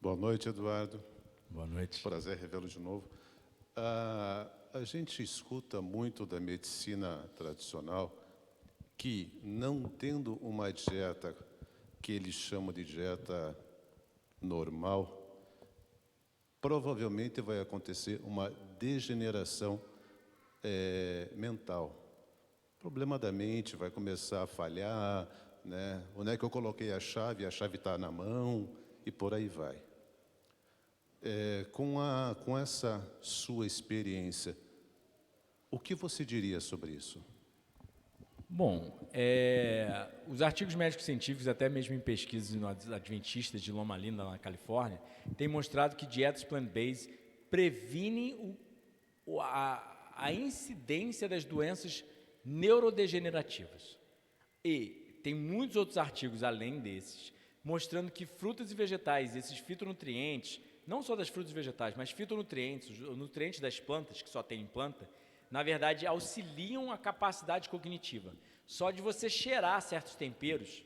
Boa noite, Eduardo. Boa noite. Prazer revê-lo de novo. A gente escuta muito da medicina tradicional que, não tendo uma dieta que eles chamam de dieta normal, provavelmente vai acontecer uma degeneração mental. O problema da mente vai começar a falhar, né? Onde é que eu coloquei a chave está na mão, e por aí vai. Com essa sua experiência, o que você diria sobre isso? Bom, os artigos médicos científicos, até mesmo em pesquisas nos adventistas de Loma Linda, na Califórnia, têm mostrado que dietas plant-based previnem a incidência das doenças neurodegenerativas. E tem muitos outros artigos além desses, mostrando que frutas e vegetais, esses fitonutrientes, não só das frutas e vegetais, mas fitonutrientes, os nutrientes das plantas, que só tem em planta, na verdade auxiliam a capacidade cognitiva. Só de você cheirar certos temperos,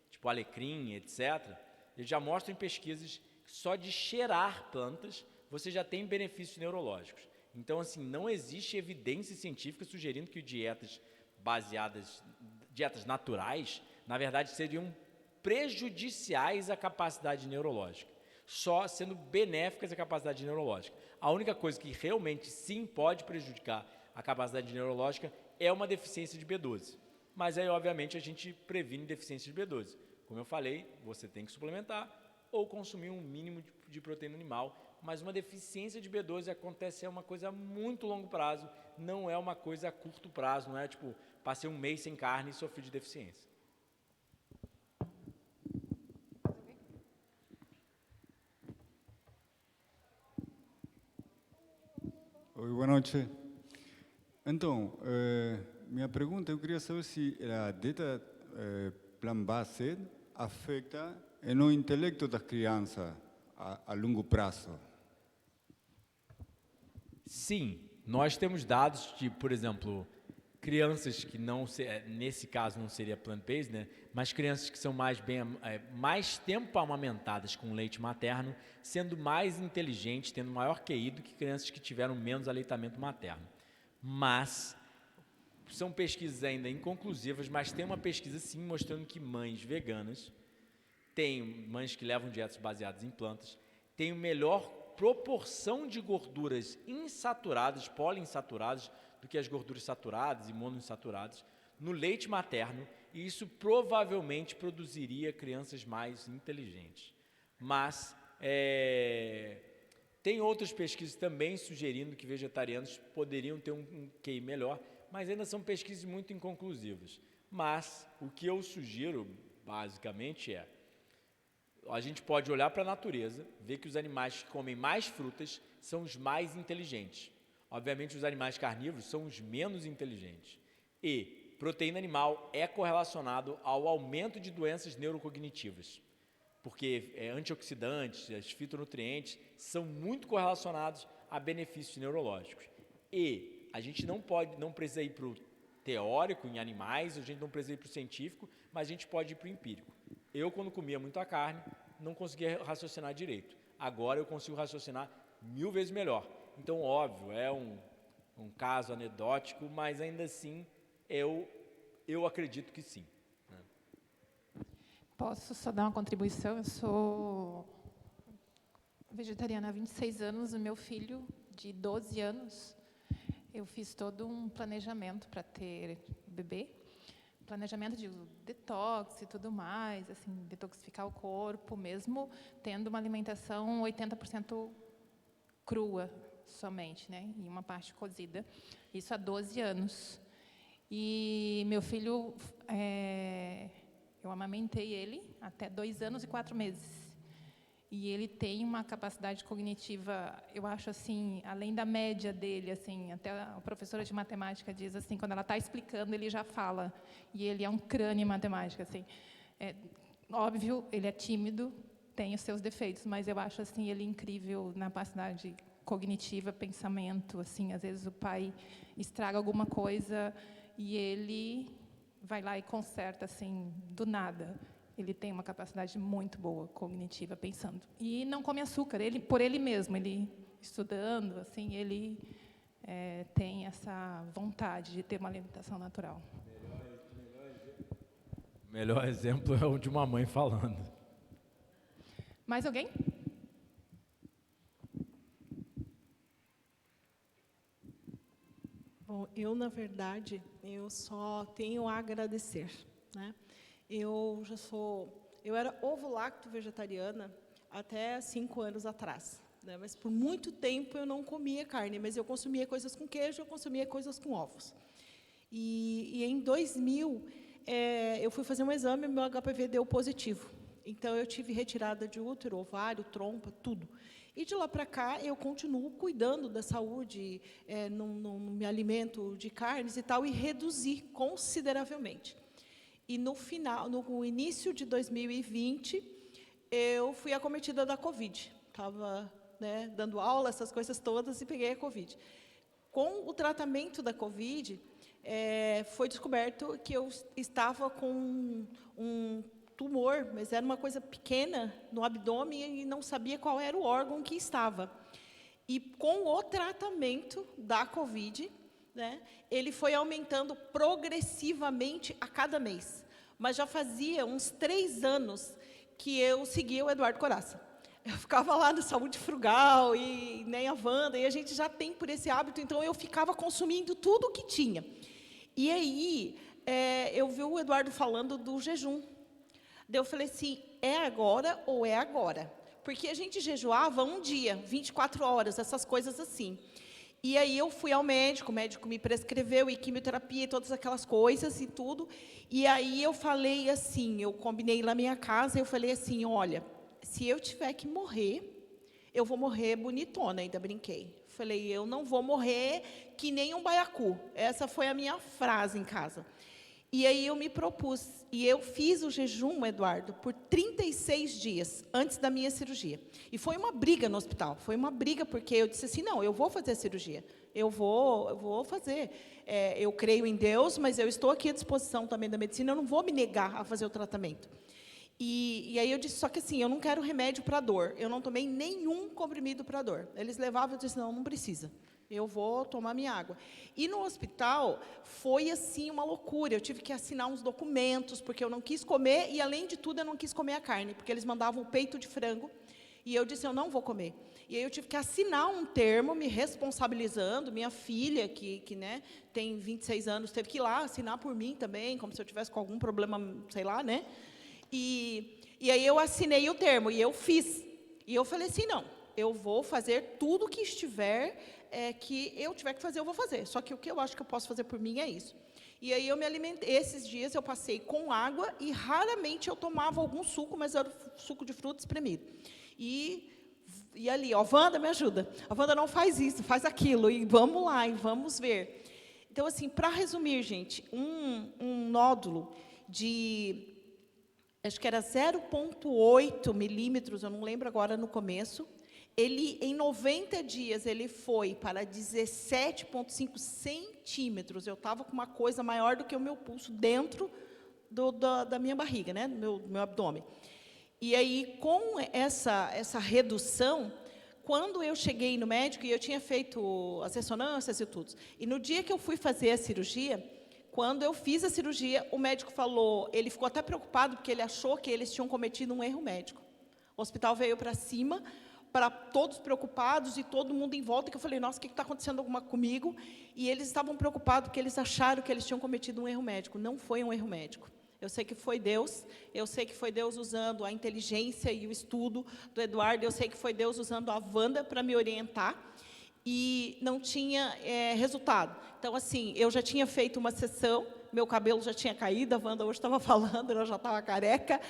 tipo alecrim, etc., eles já mostram em pesquisas que só de cheirar plantas você já tem benefícios neurológicos. Então, assim, não existe evidência científica sugerindo que dietas naturais, na verdade, seriam prejudiciais à capacidade neurológica, só sendo benéficas à capacidade neurológica. A única coisa que realmente sim pode prejudicar a capacidade neurológica é uma deficiência de B12. Mas aí, obviamente, a gente previne deficiência de B12. Como eu falei, você tem que suplementar ou consumir um mínimo de proteína animal, mas uma deficiência de B12 acontece uma coisa a muito longo prazo, não é uma coisa a curto prazo, não é tipo, passei um mês sem carne e sofri de deficiência. Oi, boa noite. Então, minha pergunta, eu queria saber se a dieta plant-based afeta no intelecto das crianças a longo prazo. Sim, nós temos dados de, por exemplo, crianças que não, nesse caso não seria plant-based, né? Mas crianças que são mais tempo amamentadas com leite materno, sendo mais inteligentes, tendo maior QI do que crianças que tiveram menos aleitamento materno. Mas são pesquisas ainda inconclusivas, mas tem uma pesquisa sim mostrando que mães veganas, mães que levam dietas baseadas em plantas, têm melhor proporção de gorduras insaturadas, poliinsaturadas, do que as gorduras saturadas e monoinsaturadas no leite materno, e isso provavelmente produziria crianças mais inteligentes. Mas tem outras pesquisas também sugerindo que vegetarianos poderiam ter um QI melhor, mas ainda são pesquisas muito inconclusivas. Mas o que eu sugiro, basicamente, a gente pode olhar para a natureza, ver que os animais que comem mais frutas são os mais inteligentes. Obviamente, os animais carnívoros são os menos inteligentes. E proteína animal é correlacionado ao aumento de doenças neurocognitivas, porque antioxidantes, os fitonutrientes, são muito correlacionados a benefícios neurológicos. E a gente não precisa ir para o teórico em animais, a gente não precisa ir para o científico, mas a gente pode ir para o empírico. Eu, quando comia muita carne, não conseguia raciocinar direito. Agora eu consigo raciocinar 1000 vezes melhor. Então, óbvio, é um caso anedótico, mas ainda assim eu acredito que sim. Posso só dar uma contribuição? Eu sou vegetariana há 26 anos, o meu filho, de 12 anos, eu fiz todo um planejamento para ter bebê, planejamento de detox e tudo mais, assim, detoxificar o corpo, mesmo tendo uma alimentação 80% crua somente, né, e uma parte cozida, isso há 12 anos. E meu filho, eu amamentei ele até 2 anos e 4 meses. E ele tem uma capacidade cognitiva, eu acho assim, além da média dele, assim, até a professora de matemática diz assim, quando ela está explicando, ele já fala. E ele é um crânio em matemática, assim. Óbvio, ele é tímido, tem os seus defeitos, mas eu acho assim ele incrível na capacidade cognitiva, pensamento, assim, às vezes o pai estraga alguma coisa e ele vai lá e conserta assim do nada. Ele tem uma capacidade muito boa cognitiva, pensando. E não come açúcar, ele por ele mesmo, ele estudando, assim, ele tem essa vontade de ter uma alimentação natural. O melhor exemplo é o de uma mãe falando. Mais alguém? Bom, eu, na verdade, eu só tenho a agradecer, né? Eu era ovo-lacto vegetariana até 5 anos atrás, né? Mas por muito tempo eu não comia carne, mas eu consumia coisas com queijo, eu consumia coisas com ovos. E em 2000, eu fui fazer um exame e meu HPV deu positivo. Então, eu tive retirada de útero, ovário, trompa, tudo. E de lá para cá, eu continuo cuidando da saúde, não me alimento de carnes e tal, e reduzi consideravelmente. E no início de 2020, eu fui acometida da Covid. Estava, né, dando aula, essas coisas todas, e peguei a Covid. Com o tratamento da Covid, foi descoberto que eu estava com um tumor, mas era uma coisa pequena no abdômen e não sabia qual era o órgão que estava. E com o tratamento da Covid, né, ele foi aumentando progressivamente a cada mês. Mas já fazia uns 3 anos que eu seguia o Eduardo Coraça. Eu ficava lá no Saúde Frugal e nem a Wanda, e a gente já tem por esse hábito, então eu ficava consumindo tudo o que tinha. E aí, eu vi o Eduardo falando do jejum. Daí eu falei assim, é agora ou é agora? Porque a gente jejuava um dia, 24 horas, essas coisas assim. E aí eu fui ao médico, o médico me prescreveu e quimioterapia e todas aquelas coisas e tudo. E aí eu falei assim, eu combinei lá na minha casa, eu falei assim, olha, se eu tiver que morrer, eu vou morrer bonitona, ainda brinquei. Falei, eu não vou morrer que nem um baiacu. Essa foi a minha frase em casa. E aí eu me propus, e eu fiz o jejum, Eduardo, por 36 dias, antes da minha cirurgia. E foi uma briga no hospital, foi uma briga, porque eu disse assim, não, eu vou fazer a cirurgia, eu vou fazer. Eu creio em Deus, mas eu estou aqui à disposição também da medicina, eu não vou me negar a fazer o tratamento. E aí eu disse, só que assim, eu não quero remédio para dor, eu não tomei nenhum comprimido para dor. Eles levavam, eu disse, não precisa. Eu vou tomar minha água. E no hospital, foi assim uma loucura. Eu tive que assinar uns documentos, porque eu não quis comer, e além de tudo, eu não quis comer a carne, porque eles mandavam o peito de frango, e eu disse, eu não vou comer. E aí eu tive que assinar um termo, me responsabilizando. Minha filha, que né, tem 26 anos, teve que ir lá assinar por mim também, como se eu tivesse com algum problema, sei lá, né? E aí eu assinei o termo, e eu fiz. E eu falei assim, não, eu vou fazer tudo que estiver... que eu tiver que fazer, eu vou fazer. Só que o que eu acho que eu posso fazer por mim é isso. E aí eu me alimentei. Esses dias eu passei com água e raramente eu tomava algum suco, mas era suco de fruta espremido. E ali, ó, Wanda, me ajuda. A Wanda não faz isso, faz aquilo. E vamos lá, e vamos ver. Então, assim, para resumir, gente, um nódulo de, acho que era 0,8 milímetros, eu não lembro agora no começo, ele, em 90 dias, ele foi para 17,5 centímetros. Eu estava com uma coisa maior do que o meu pulso dentro da minha barriga, né, do meu abdômen. E aí, com essa redução, quando eu cheguei no médico, e eu tinha feito as ressonâncias e tudo, e no dia que eu fui fazer a cirurgia, quando eu fiz a cirurgia, o médico falou, ele ficou até preocupado, porque ele achou que eles tinham cometido um erro médico. O hospital veio para cima, para todos preocupados e todo mundo em volta, que eu falei, nossa, o que está acontecendo comigo? E eles estavam preocupados porque eles acharam que eles tinham cometido um erro médico. Não foi um erro médico. Eu sei que foi Deus, eu sei que foi Deus usando a inteligência e o estudo do Eduardo, eu sei que foi Deus usando a Wanda para me orientar, e não tinha resultado. Então, assim, eu já tinha feito uma sessão, meu cabelo já tinha caído, a Wanda hoje estava falando, eu já estava careca,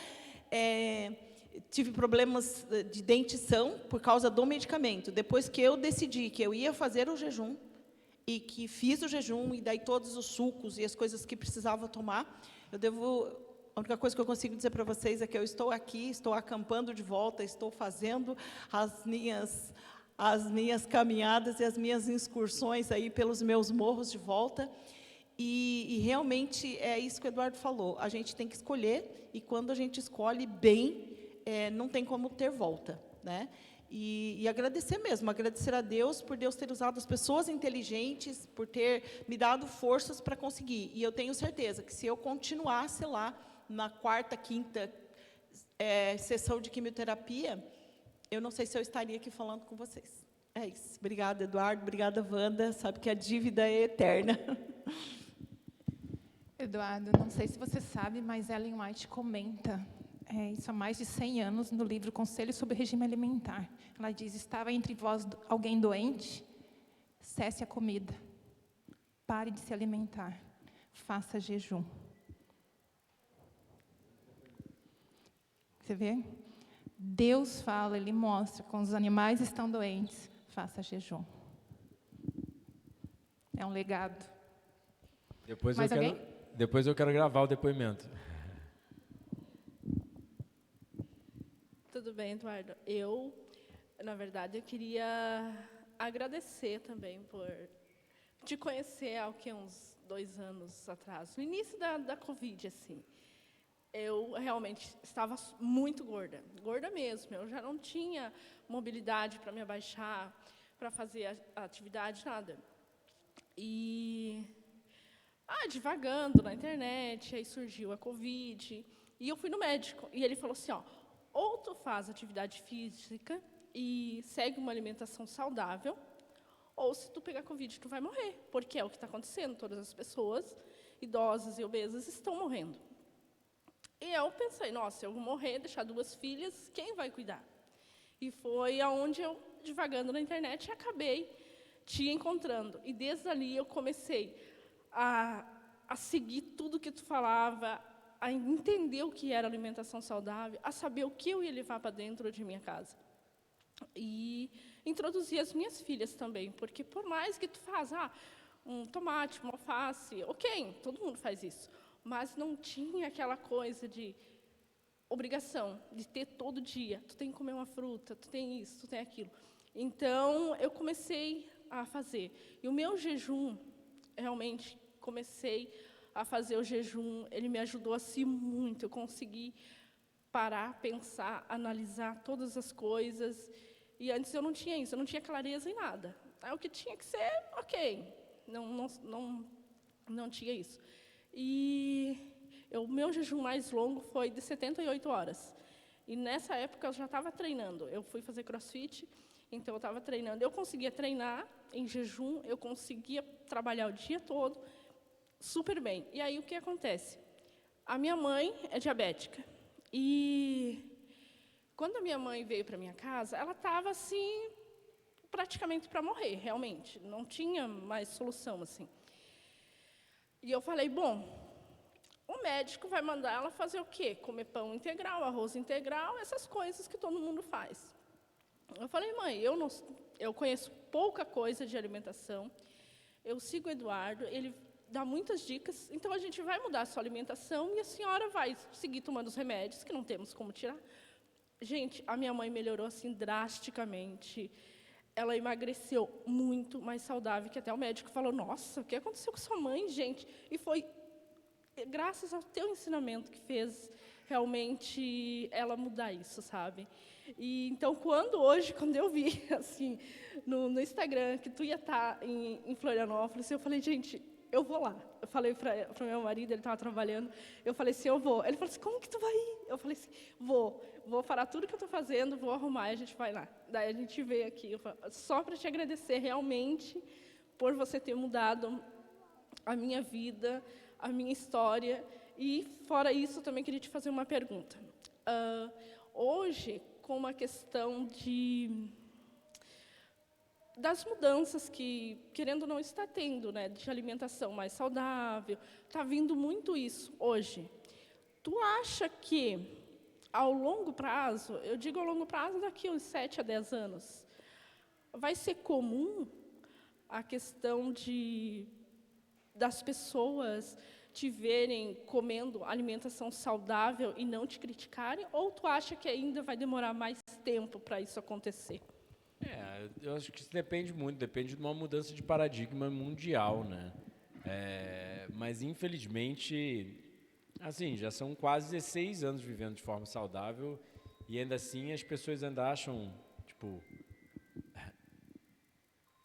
tive problemas de dentição por causa do medicamento. Depois que eu decidi que eu ia fazer o jejum, e que fiz o jejum, e daí todos os sucos e as coisas que precisava tomar, a única coisa que eu consigo dizer para vocês é que eu estou aqui, estou acampando de volta, estou fazendo as minhas caminhadas e as minhas excursões aí pelos meus morros de volta, E realmente é isso que o Eduardo falou. A gente tem que escolher, e quando a gente escolhe bem, não tem como ter volta, né? E agradecer mesmo, agradecer a Deus por Deus ter usado as pessoas inteligentes, por ter me dado forças para conseguir. E eu tenho certeza que se eu continuasse lá na quarta, quinta sessão de quimioterapia, eu não sei se eu estaria aqui falando com vocês. É isso. Obrigada, Eduardo. Obrigada, Wanda. Sabe que a dívida é eterna. Eduardo, não sei se você sabe, mas Ellen White comenta isso há mais de 100 anos no livro Conselhos sobre Regime Alimentar. Ela diz: estava entre vós alguém doente? Cesse a comida. Pare de se alimentar. Faça jejum. Você vê? Deus fala, Ele mostra, quando os animais estão doentes, faça jejum. É um legado. Depois eu quero gravar o depoimento. Tudo bem, Eduardo. Na verdade, eu queria agradecer também por te conhecer há uns 2 anos atrás, no início da Covid, assim. Eu realmente estava muito gorda, gorda mesmo. Eu já não tinha mobilidade para me abaixar, para fazer a atividade, nada. E divagando na internet, aí surgiu a Covid, e eu fui no médico, e ele falou assim, ou tu faz atividade física e segue uma alimentação saudável, ou se tu pegar Covid, tu vai morrer, porque é o que está acontecendo, todas as pessoas idosas e obesas estão morrendo. E eu pensei, nossa, eu vou morrer, deixar 2 filhas, quem vai cuidar? E foi aonde eu, divagando na internet, acabei te encontrando. E desde ali eu comecei a seguir tudo que tu falava, a entender o que era alimentação saudável, a saber o que eu ia levar para dentro de minha casa. E introduzir as minhas filhas também, porque por mais que tu faz um tomate, uma alface, ok, todo mundo faz isso, mas não tinha aquela coisa de obrigação, de ter todo dia, tu tem que comer uma fruta, tu tem isso, tu tem aquilo. Então, eu comecei a fazer. E o meu jejum, realmente, comecei a fazer o jejum, ele me ajudou assim muito, eu consegui parar, pensar, analisar todas as coisas, e antes eu não tinha isso, eu não tinha clareza em nada. O que tinha que ser, ok, não tinha isso. E o meu jejum mais longo foi de 78 horas. E nessa época eu já estava treinando. Eu fui fazer crossfit, então eu estava treinando. Eu conseguia treinar em jejum, eu conseguia trabalhar o dia todo super bem. E aí o que acontece? A minha mãe é diabética. E quando a minha mãe veio para minha casa, ela estava assim, praticamente para morrer, realmente. Não tinha mais solução assim. E eu falei, bom, o médico vai mandar ela fazer o quê? Comer pão integral, arroz integral, essas coisas que todo mundo faz. Eu falei, mãe, eu conheço pouca coisa de alimentação, eu sigo o Eduardo, ele dá muitas dicas, então a gente vai mudar a sua alimentação e a senhora vai seguir tomando os remédios, que não temos como tirar. Gente, a minha mãe melhorou assim drasticamente. Ela emagreceu muito mais saudável, que até o médico falou, nossa, o que aconteceu com sua mãe, gente? E foi graças ao teu ensinamento que fez realmente ela mudar isso, sabe? E então, quando eu vi, assim, no Instagram, que tu ia estar em Florianópolis, eu falei, gente, eu vou lá. Eu falei para o meu marido, ele estava trabalhando, eu falei assim, eu vou. Ele falou assim, como que tu vai ir? Eu falei assim, vou parar tudo que eu estou fazendo, vou arrumar e a gente vai lá. Daí a gente veio aqui, só para te agradecer realmente por você ter mudado a minha vida, a minha história. E, fora isso, eu também queria te fazer uma pergunta. Hoje, com a questão das mudanças que, querendo ou não, está tendo, né, de alimentação mais saudável, está vindo muito isso hoje. Tu acha que, ao longo prazo, eu digo ao longo prazo, daqui a uns 7 a 10 anos, vai ser comum a questão das pessoas te verem comendo alimentação saudável e não te criticarem? Ou tu acha que ainda vai demorar mais tempo para isso acontecer? Eu acho que isso depende muito, depende de uma mudança de paradigma mundial, né? Mas, infelizmente, assim, já são quase 16 anos vivendo de forma saudável e ainda assim as pessoas ainda acham, tipo,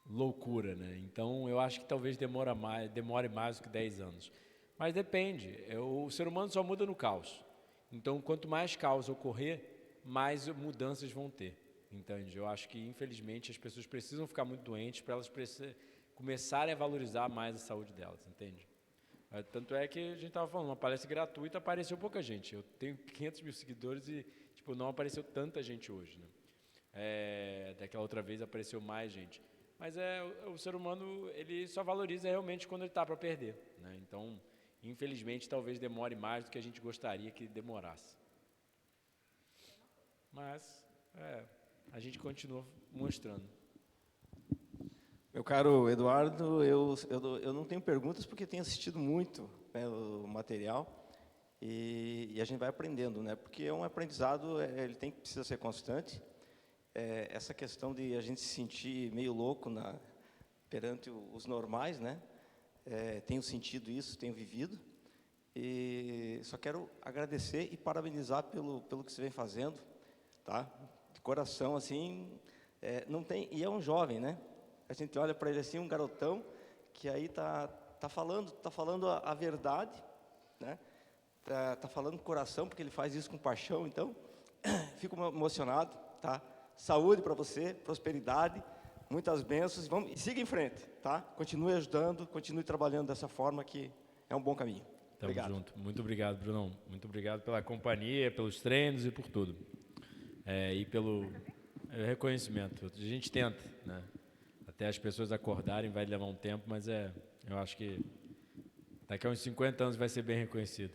loucura, né? Então, eu acho que talvez demore mais do que 10 anos. Mas depende, o ser humano só muda no caos. Então, quanto mais caos ocorrer, mais mudanças vão ter, entende? Eu acho que, infelizmente, as pessoas precisam ficar muito doentes para elas começarem a valorizar mais a saúde delas, entende? Tanto é que a gente estava falando, uma palestra gratuita, apareceu pouca gente. Eu tenho 500 mil seguidores e tipo, não apareceu tanta gente hoje, né? Daquela outra vez apareceu mais gente. Mas o ser humano, ele só valoriza realmente quando ele está para perder, né? Então, infelizmente, talvez demore mais do que a gente gostaria que demorasse. Mas, a gente continua mostrando. Meu caro Eduardo, eu não tenho perguntas porque tenho assistido muito, né, o material e a gente vai aprendendo, né? Porque é um aprendizado, ele precisa ser constante. Essa questão de a gente se sentir meio louco perante os normais, né? Tenho sentido isso, tenho vivido e só quero agradecer e parabenizar pelo que você vem fazendo, tá? De coração, assim, não tem, e é um jovem, né? A gente olha para ele assim, um garotão, que aí tá falando a verdade, né? Tá falando com o coração, porque ele faz isso com paixão, então, fico emocionado, tá? Saúde para você, prosperidade, muitas bênçãos, e siga em frente, tá? Continue ajudando, continue trabalhando dessa forma que é um bom caminho. Tamo Obrigado. junto. Muito obrigado, Brunão. Muito obrigado pela companhia, pelos treinos e por tudo. E pelo reconhecimento. A gente tenta, né? Até as pessoas acordarem vai levar um tempo, mas eu acho que daqui a uns 50 anos vai ser bem reconhecido.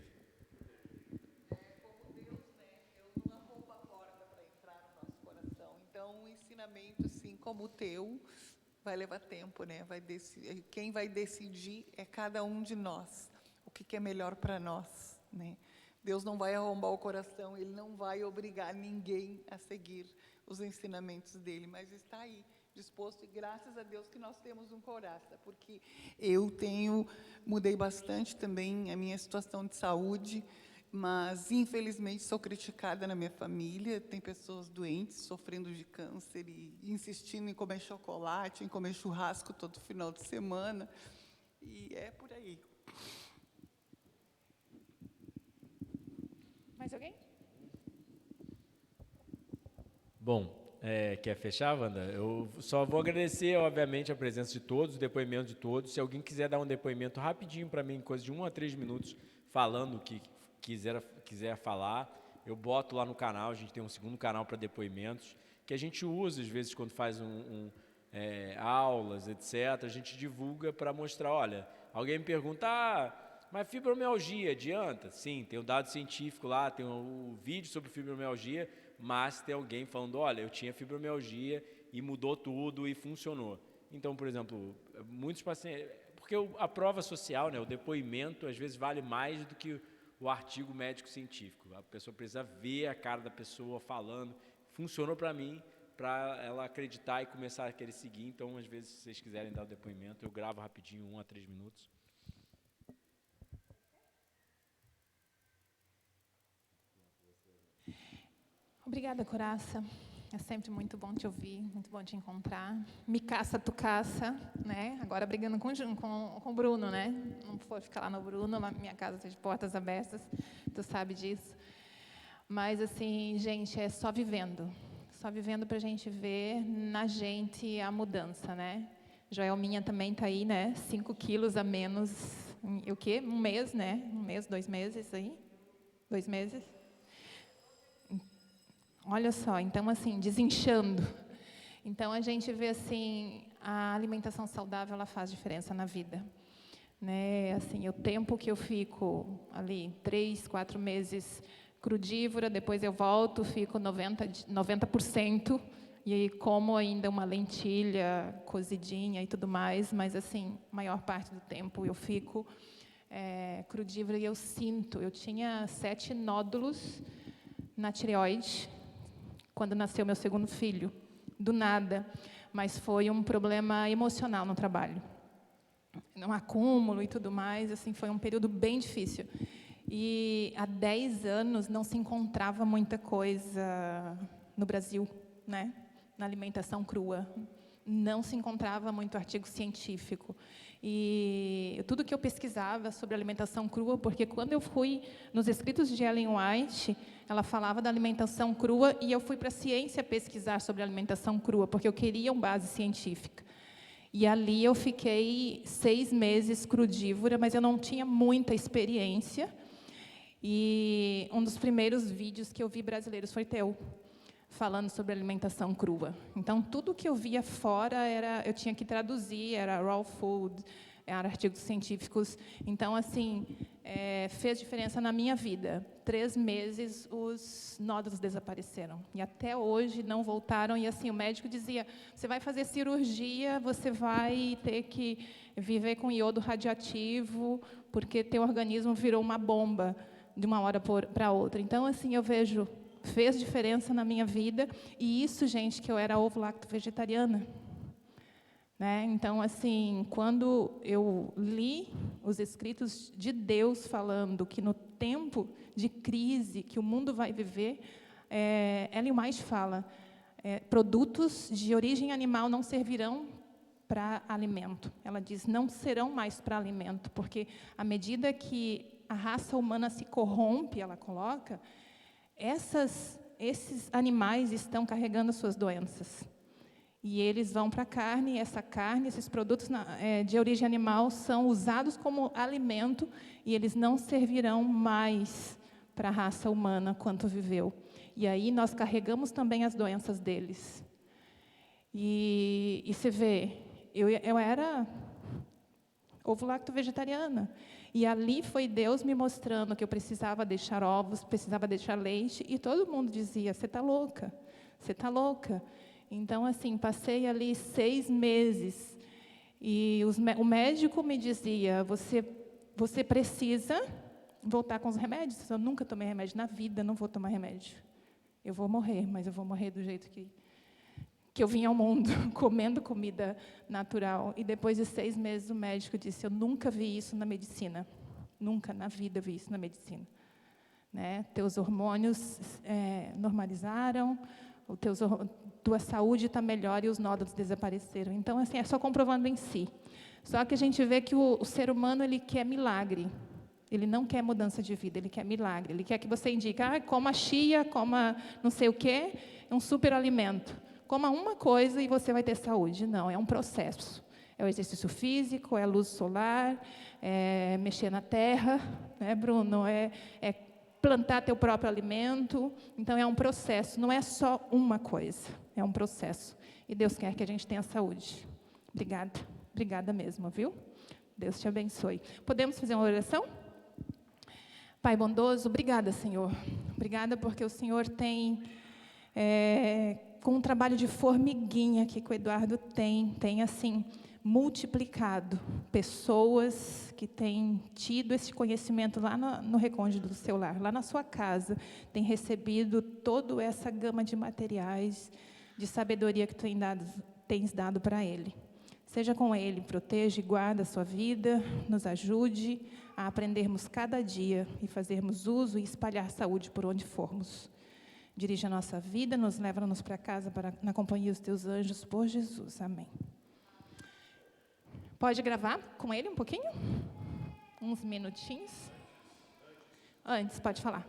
Como Deus, né? Deus não arromba a porta para entrar no nosso coração. Então, um ensinamento assim como o teu vai levar tempo, né? Quem vai decidir é cada um de nós. O que é melhor para nós, né? Deus não vai arrombar o coração, Ele não vai obrigar ninguém a seguir os ensinamentos dEle, mas está aí, disposto, e graças a Deus que nós temos um coraça, porque eu mudei bastante também a minha situação de saúde, mas infelizmente sou criticada na minha família, tem pessoas doentes, sofrendo de câncer e insistindo em comer chocolate, em comer churrasco todo final de semana, e é por aí. Mais alguém? Bom, quer fechar, Wanda? Eu só vou agradecer, obviamente, a presença de todos, o depoimento de todos. Se alguém quiser dar um depoimento rapidinho para mim, coisa de 1 a 3 minutos, falando o que quiser falar, eu boto lá no canal. A gente tem um segundo canal para depoimentos, que a gente usa, às vezes, quando faz aulas, etc. A gente divulga para mostrar, olha, alguém me pergunta, mas fibromialgia, adianta? Sim, tem um dado científico lá, tem um vídeo sobre fibromialgia, mas tem alguém falando, olha, eu tinha fibromialgia e mudou tudo e funcionou. Então, por exemplo, muitos pacientes... Porque a prova social, né, o depoimento, às vezes vale mais do que o artigo médico-científico. A pessoa precisa ver a cara da pessoa falando. Funcionou para mim, para ela acreditar e começar a querer seguir. Então, às vezes, se vocês quiserem dar o depoimento, eu gravo rapidinho, 1 a 3 minutos. Obrigada, Coraça. É sempre muito bom te ouvir, muito bom te encontrar. Me caça, tu caça, né? Agora brigando com o Bruno, né? Não for ficar lá no Bruno, minha casa está de portas abertas, tu sabe disso. Mas, assim, gente, é só vivendo para a gente ver na gente a mudança, né? Joelminha também está aí, né? 5 quilos a menos, o quê? 1 mês, né? 1 mês, 2 meses aí? 2 meses? Olha só, então, assim, desinchando. Então, a gente vê, assim, a alimentação saudável, ela faz diferença na vida. Né? Assim, o tempo que eu fico ali, 3, 4 meses crudívora, depois eu volto, fico 90%, e aí como ainda uma lentilha cozidinha e tudo mais, mas, assim, a maior parte do tempo eu fico crudívora e eu tinha 7 nódulos na tireoide, quando nasceu meu segundo filho, do nada, mas foi um problema emocional no trabalho. no acúmulo e tudo mais, assim, foi um período bem difícil. E há 10 anos não se encontrava muita coisa no Brasil, né, na alimentação crua. Não se encontrava muito artigo científico. E tudo que eu pesquisava sobre alimentação crua, porque quando eu fui nos escritos de Ellen White, ela falava da alimentação crua, e eu fui para a ciência pesquisar sobre alimentação crua, porque eu queria uma base científica. E ali eu fiquei 6 meses crudívora, mas eu não tinha muita experiência. E um dos primeiros vídeos que eu vi brasileiros foi teu, falando sobre alimentação crua. Então, tudo que eu via fora, eu tinha que traduzir, era raw food, era artigos científicos. Então, assim, fez diferença na minha vida. 3 meses, os nódulos desapareceram. E até hoje não voltaram. E, assim, o médico dizia, você vai fazer cirurgia, você vai ter que viver com iodo radioativo, porque teu organismo virou uma bomba de uma hora para outra. Então, assim, eu vejo, fez diferença na minha vida. E isso, gente, que eu era ovo-lacto-vegetariana. Né? Então, assim, quando eu li os escritos de Deus falando que no tempo de crise que o mundo vai viver, Ellen White fala, produtos de origem animal não servirão para alimento. Ela diz, não serão mais para alimento, porque à medida que a raça humana se corrompe, ela coloca, esses animais estão carregando suas doenças. E eles vão para a carne, e essa carne, esses produtos de origem animal são usados como alimento, e eles não servirão mais para a raça humana quanto viveu. E aí nós carregamos também as doenças deles. E você vê, eu era ovo-lacto-vegetariana. E ali foi Deus me mostrando que eu precisava deixar ovos, precisava deixar leite, e todo mundo dizia, você está louca, você está louca. Então, assim, passei ali 6 meses, e o médico me dizia, você precisa voltar com os remédios. Eu nunca tomei remédio na vida, não vou tomar remédio. Eu vou morrer, mas eu vou morrer do jeito que eu vim ao mundo, comendo comida natural. E depois de 6 meses, o médico disse, eu nunca vi isso na medicina. Nunca na vida vi isso na medicina. Né? Teus hormônios normalizaram, tua saúde está melhor e os nódulos desapareceram. Então, assim, é só comprovando em si. Só que a gente vê que o ser humano, ele quer milagre. Ele não quer mudança de vida, ele quer milagre. Ele quer que você indique, coma chia, coma não sei o quê, é um superalimento. Coma uma coisa e você vai ter saúde. Não, é um processo. É o exercício físico, é a luz solar, é mexer na terra, né, Bruno? É plantar teu próprio alimento. Então, é um processo, não é só uma coisa, é um processo. E Deus quer que a gente tenha saúde. Obrigada, obrigada mesmo, viu? Deus te abençoe. Podemos fazer uma oração? Pai bondoso, obrigada, Senhor. Obrigada porque o Senhor tem... com um trabalho de formiguinha que o Eduardo tem assim, multiplicado pessoas que têm tido esse conhecimento lá no recôndito do seu lar, lá na sua casa, têm recebido toda essa gama de materiais, de sabedoria que tens dado para ele. Seja com ele, proteja e guarda a sua vida, nos ajude a aprendermos cada dia e fazermos uso e espalhar saúde por onde formos. Dirige a nossa vida, nos leva-nos para casa na companhia dos teus anjos, por Jesus. Amém. Pode gravar com ele um pouquinho? Uns minutinhos? Antes, pode falar.